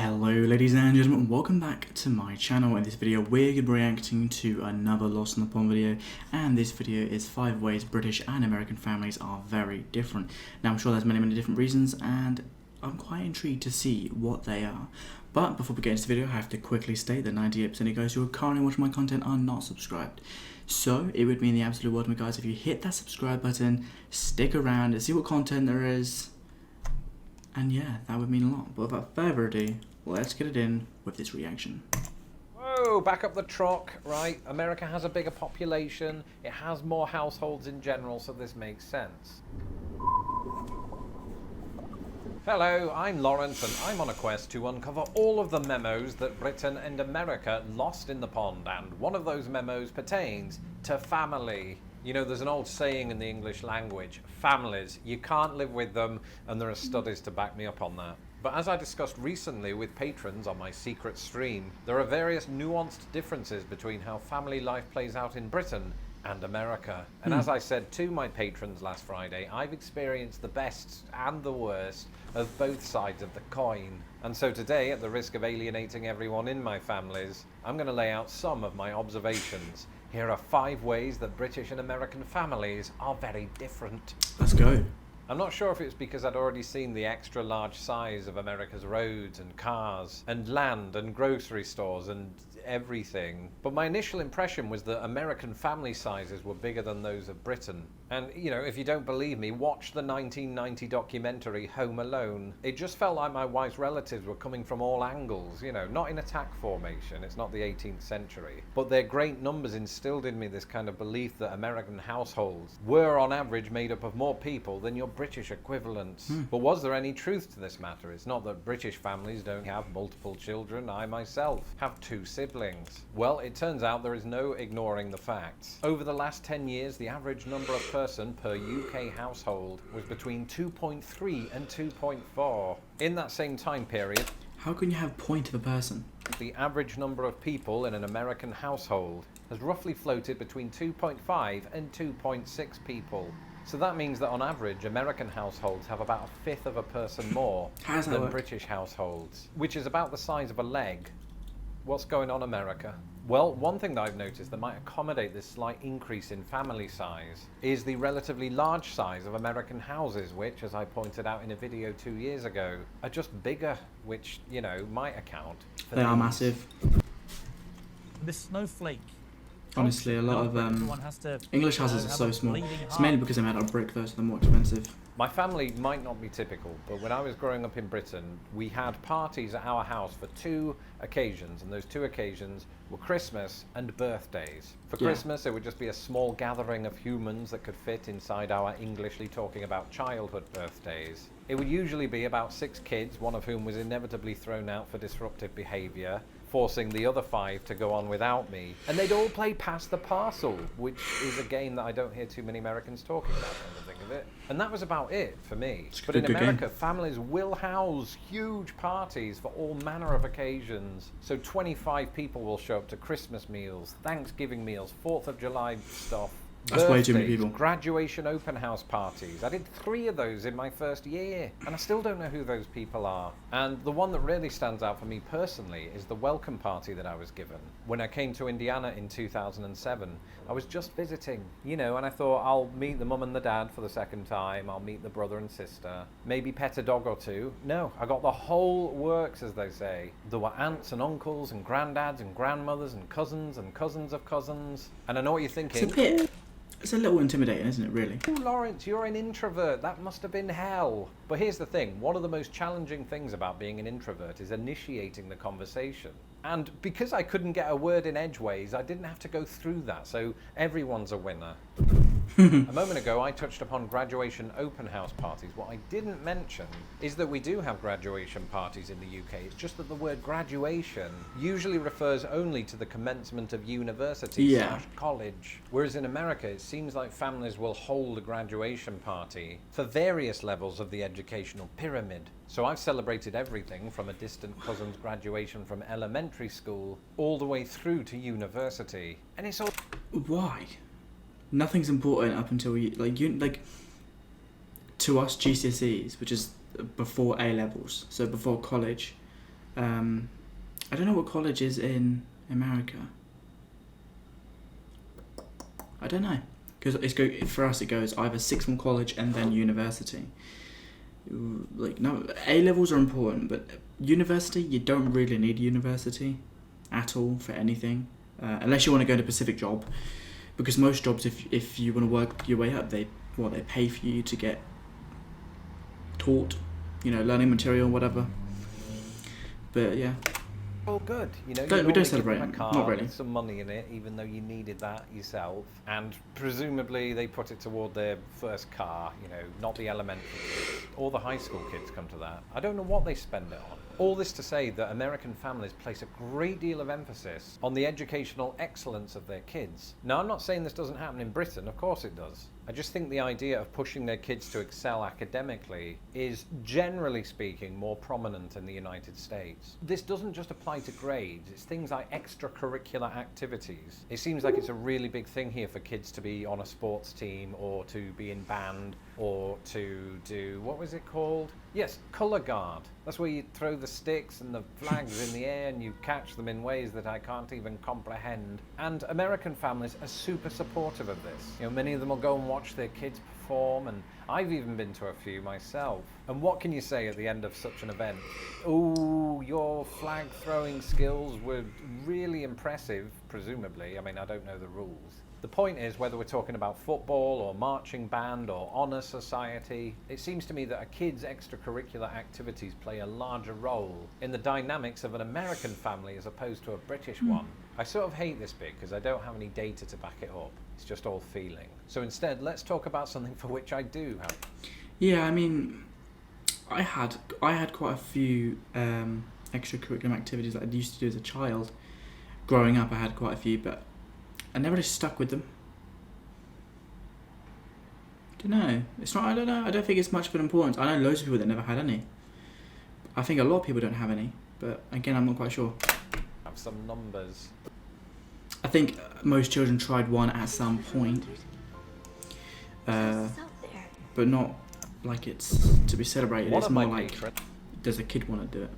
Hello ladies and gentlemen, welcome back to my channel. In this video we're going to be reacting to another Lost in the Pond video, and this video is 5 ways British and American families are very different. Now I'm sure there's many different reasons and I'm quite intrigued to see what they are. But before we get into the video I have to quickly state that 98% of you guys who are currently watching my content are not subscribed. So it would mean the absolute world to me guys if you hit that subscribe button, stick around and see what content there is. And yeah, that would mean a lot. But without further ado, let's get it in with this reaction. Whoa, back up the truck, right? America has a bigger population, it has more households in general, so this makes sense. Hello, I'm Lawrence and I'm on a quest to uncover all of the memos that Britain and America lost in the pond, and one of those memos pertains to family. You know, there's an old saying in the English language, families, you can't live with them, and there are studies to back me up on that. But as I discussed recently with patrons on my secret stream, there are various nuanced differences between how family life plays out in Britain and America. And as I said to my patrons last Friday, I've experienced the best and the worst of both sides of the coin. And so today, at the risk of alienating everyone in my families, I'm going to lay out some of my observations. Here are 5 ways that British and American families are very different. Let's go. I'm not sure if it's because I'd already seen the extra large size of America's roads and cars and land and grocery stores and everything, but my initial impression was that American family sizes were bigger than those of Britain. And, you know, if you don't believe me, watch the 1990 documentary Home Alone. It just felt like my wife's relatives were coming from all angles, you know, not in attack formation, it's not the 18th century, but their great numbers instilled in me this kind of belief that American households were on average made up of more people than your British equivalents. But was there any truth to this matter? It's not that British families don't have multiple children. I myself have 2 siblings. Well, it turns out there is no ignoring the facts. Over the last 10 years, the average number of person per UK household was between 2.3 and 2.4. In that same time period, How can you have point of a person? the average number of people in an American household has roughly floated between 2.5 and 2.6 people. So that means that on average, American households have about 1/5 of a person more than British households, which is about the size of a leg. What's going on, America? Well, one thing that I've noticed that might accommodate this slight increase in family size is the relatively large size of American houses, which, as I pointed out in a video 2 years ago, are just bigger, which, you know, might account for They are massive. The snowflake. Honestly, a lot of Everyone has to, English houses are have so a small. bleeding It's heart. mainly because they're made out of brick though, so they're more expensive. My family might not be typical, but when I was growing up in Britain, we had parties at our house for 2 occasions, and those 2 occasions were Christmas and birthdays. For Christmas, it would just be a small gathering of humans that could fit inside our Englishly talking about childhood birthdays. It would usually be about 6 kids, one of whom was inevitably thrown out for disruptive behaviour, forcing the other 5 to go on without me. And they'd all play Pass the Parcel, which is a game that I don't hear too many Americans talking about, come to think of it. And that was about it for me. But in America, families will house huge parties for all manner of occasions. So 25 people will show up to Christmas meals, Thanksgiving meals, 4th of July stuff. That's way too many people. Graduation open house parties. I did 3 of those in my first year, and I still don't know who those people are. And the one that really stands out for me personally is the welcome party that I was given. When I came to Indiana in 2007, I was just visiting, you know, and I thought I'll meet the mum and the dad for the 2nd time, I'll meet the brother and sister, maybe pet a dog or 2. No, I got the whole works, as they say. There were aunts and uncles and granddads and grandmothers and cousins of cousins. And I know what you're thinking. It's a little intimidating, isn't it, really? Oh, Lawrence, you're an introvert. That must have been hell. But here's the thing. One of the most challenging things about being an introvert is initiating the conversation. And because I couldn't get a word in edgeways, I didn't have to go through that. So everyone's a winner. A moment ago, I touched upon graduation open house parties. What I didn't mention is that we do have graduation parties in the UK. It's just that the word graduation usually refers only to the commencement of university / college. Whereas in America, it seems like families will hold a graduation party for various levels of the educational pyramid. So I've celebrated everything from a distant cousin's graduation from elementary school all the way through to university. And it's all... Why? Nothing's important up until to us GCSEs, which is before A levels, so before college, I don't know what college is in America. I don't know, because for us it goes either sixth form college and then university. Like, no, A levels are important, but university, you don't really need university at all for anything, unless you want to go to a specific job, because most jobs, if you want to work your way up, they pay for you to get taught, learning material, whatever. But yeah. Well, good. We don't celebrate a car not really. with some money in it, even though you needed that yourself. And presumably they put it toward their first car, not the elementary kids. All the high school kids come to that. I don't know what they spend it on. All this to say that American families place a great deal of emphasis on the educational excellence of their kids. Now, I'm not saying this doesn't happen in Britain. Of course it does. I just think the idea of pushing their kids to excel academically is, generally speaking, more prominent in the United States. This doesn't just apply to grades, it's things like extracurricular activities. It seems like it's a really big thing here for kids to be on a sports team, or to be in band, or to do, what was it called? Yes, colour guard. That's where you throw the sticks and the flags in the air and you catch them in ways that I can't even comprehend. And American families are super supportive of this. Many of them will go and watch their kids perform, and I've even been to a few myself. And what can you say at the end of such an event? Ooh, your flag throwing skills were really impressive, presumably. I don't know the rules. The point is, whether we're talking about football or marching band or honour society, it seems to me that a kid's extracurricular activities play a larger role in the dynamics of an American family as opposed to a British one. I sort of hate this bit because I don't have any data to back it up. It's just all feeling. So instead, let's talk about something for which I do have. Yeah, I had quite a few extracurricular activities that I used to do as a child. Growing up, I had quite a few, but I never really stuck with them. I don't know. I don't think it's much of an importance. I know loads of people that never had any. I think a lot of people don't have any, but again, I'm not quite sure. Have some numbers. I think most children tried one at some point, but not like it's to be celebrated. It's more like, does a kid want to do it?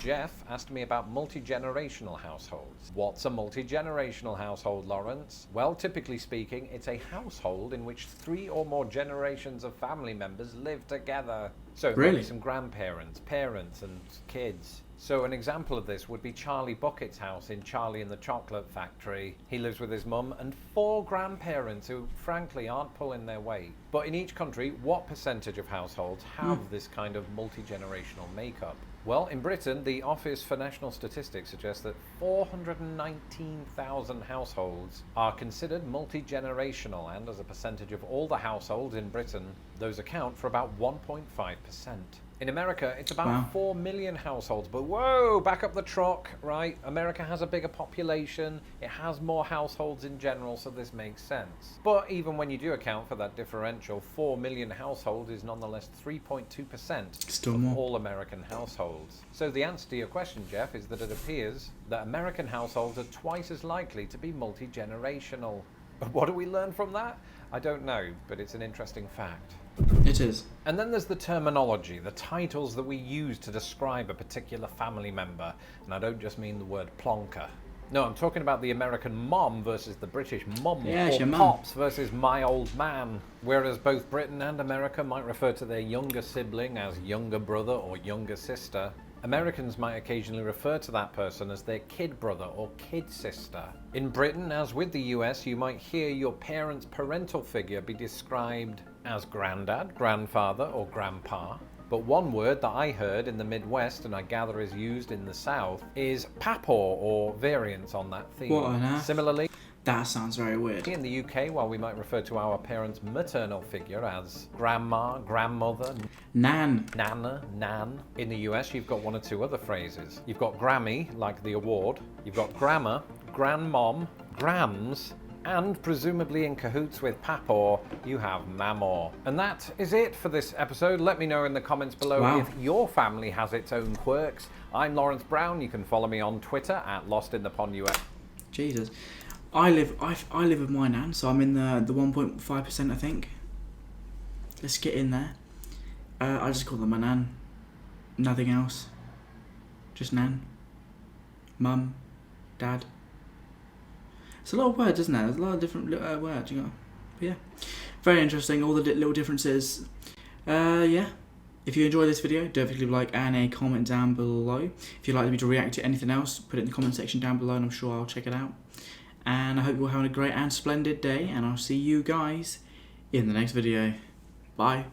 Jeff asked me about multi-generational households. What's a multi-generational household, Lawrence? Well, typically speaking, it's a household in which 3 or more generations of family members live together. So really? Maybe some grandparents, parents, and kids. So an example of this would be Charlie Bucket's house in Charlie and the Chocolate Factory. He lives with his mum and 4 grandparents who, frankly, aren't pulling their weight. But in each country, what percentage of households have this kind of multi-generational makeup? Well, in Britain, the Office for National Statistics suggests that 419,000 households are considered multi-generational, and as a percentage of all the households in Britain, those account for about 1.5%. In America, it's about 4 million households, but whoa, back up the truck, right? America has a bigger population, it has more households in general, so this makes sense. But even when you do account for that differential, 4 million households is nonetheless 3.2% of all American households. So the answer to your question, Jeff, is that it appears that American households are twice as likely to be multi-generational. What do we learn from that? I don't know, but it's an interesting fact. It is. And then there's the terminology, the titles that we use to describe a particular family member. And I don't just mean the word plonker. No, I'm talking about the American mom versus the British mum, or pops versus my old man. Whereas both Britain and America might refer to their younger sibling as younger brother or younger sister, Americans might occasionally refer to that person as their kid brother or kid sister. In Britain, as with the US, you might hear your parent's parental figure be described as granddad, grandfather, or grandpa. But one word that I heard in the Midwest, and I gather is used in the South, is PAPAW, or variants on that theme. What on earth? Similarly, that sounds very weird. in the UK, while we might refer to our parents' maternal figure as grandma, grandmother, Nan. Nana, Nan. In the US, you've got 1 or 2 other phrases. You've got Grammy, like the award. You've got Grandma, Grandmom, Grams, and presumably in cahoots with PAPAW, you have Mamaw. And that is it for this episode. Let me know in the comments below if your family has its own quirks. I'm Lawrence Brown. You can follow me on Twitter at LostInThePondUS. Jesus. I live with my nan, so I'm in the 1.5%, I think. Let's get in there. I just call them my nan. Nothing else. Just Nan, Mum, Dad. It's a lot of words, isn't there? There's a lot of different words, you know. But yeah, very interesting, all the little differences. Yeah. If you enjoyed this video, don't forget to leave a like and a comment down below. If you'd like me to react to anything else, put it in the comment section down below and I'm sure I'll check it out. And I hope you're having a great and splendid day, and I'll see you guys in the next video. Bye.